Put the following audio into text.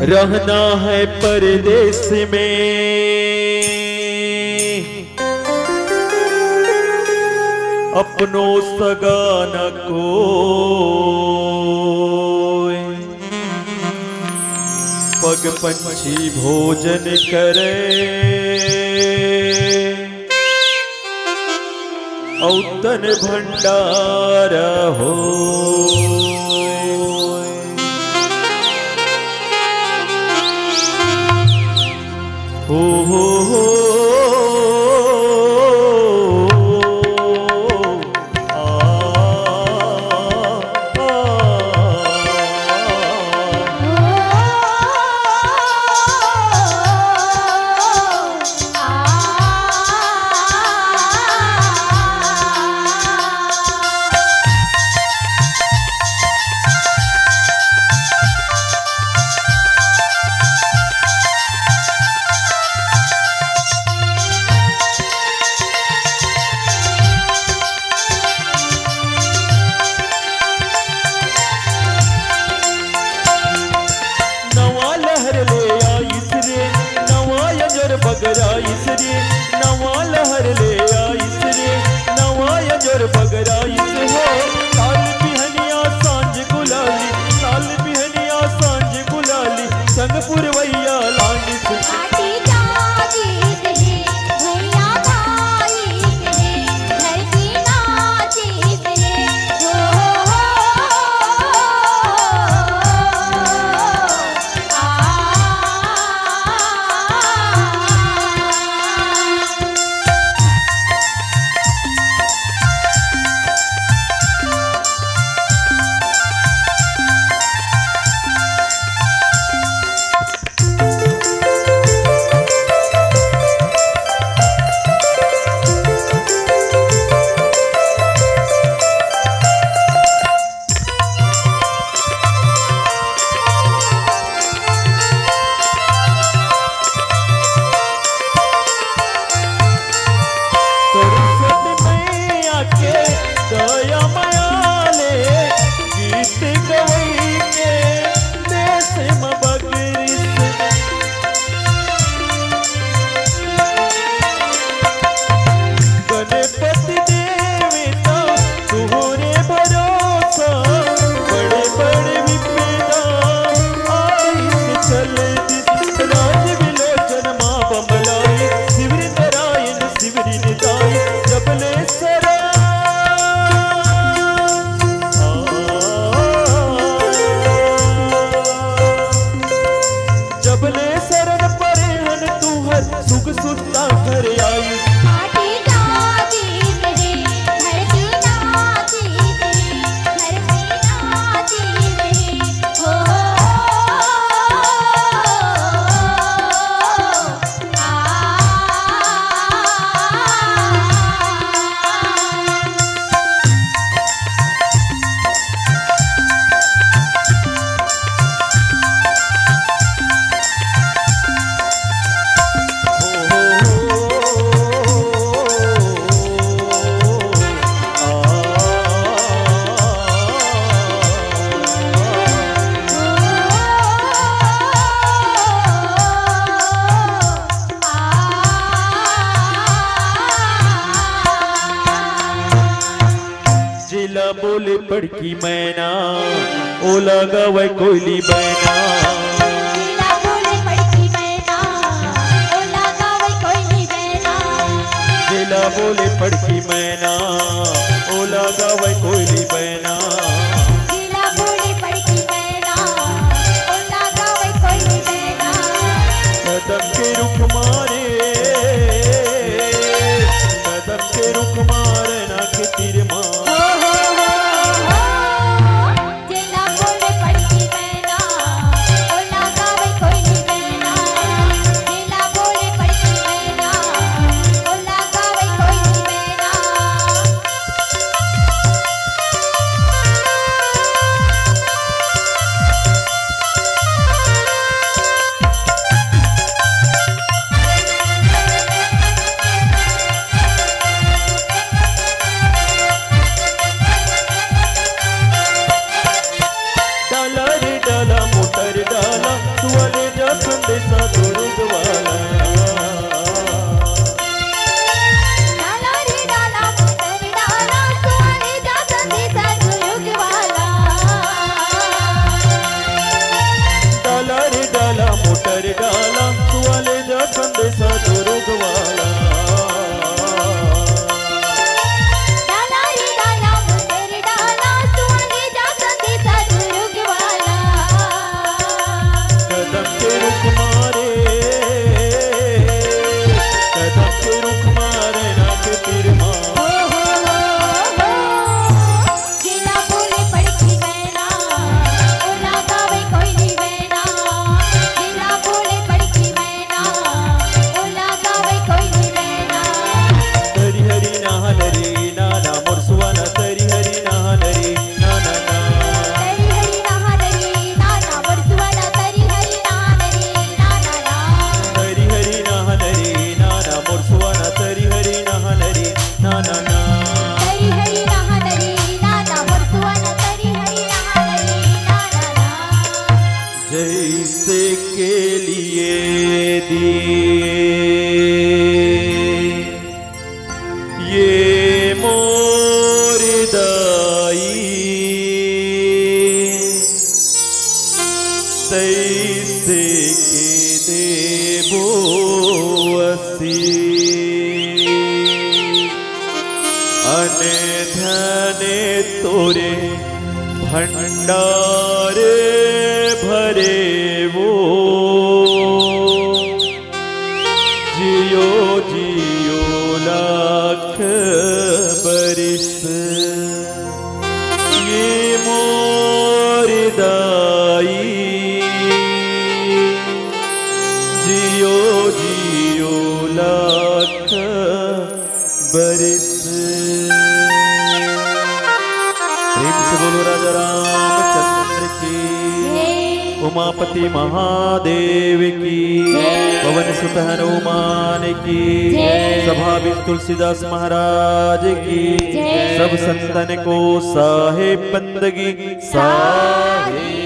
रहना है परदेश में, अपनों सगा न कोई। पग पंछी भोजन करे, औतन भंडारा हो। हो बगरा इसरे नवा लहर ले आइस रे, नवा यजर बगरा इस हो। लाल बिहनिया सांझ गुलाली, लाल बिहनिया सांझ गुलाली, संग पुरवैया लांडिस। दया मयाले गीत गवई के देश में बगरिस। गणपति देवता तुहरे भरोसा, बड़े बड़े विपदा आइस चल दिस। राज विलोचन माँ बमलाई, शिवरी नारायण शिवरी निताई, जबले सरा जबले शरण परे हन तुहर सुख सुता कर आई। जिला बोले पड़की मैना, ओला गवै कोयली बैना। जिला बोले पड़की मैना, ओला गवै कोयली बैना। जिला बोले पड़की मैना, ओला गवै कोयली बैना। जिला बोले पड़की मैना, ओला गवै कोयली बैना। कदम के रुख मारे, कदम के रुख मारे ना के तीर मार। जैसे के लिए दिए ये मोर दाई, तैसे के देबो असी। अने धने तोरे भंडार भरे वो, जियो जियो लाख बरिस। ये मोर दाई, जियो जियो लाख बरिस। प्रेम से बोलो राजा रामचंद्र की, उमापति महादेव की, पवन सुत हनुमान की, सभा भी तुलसीदास महाराज की, सब संतन को साहे बंदगी साहे।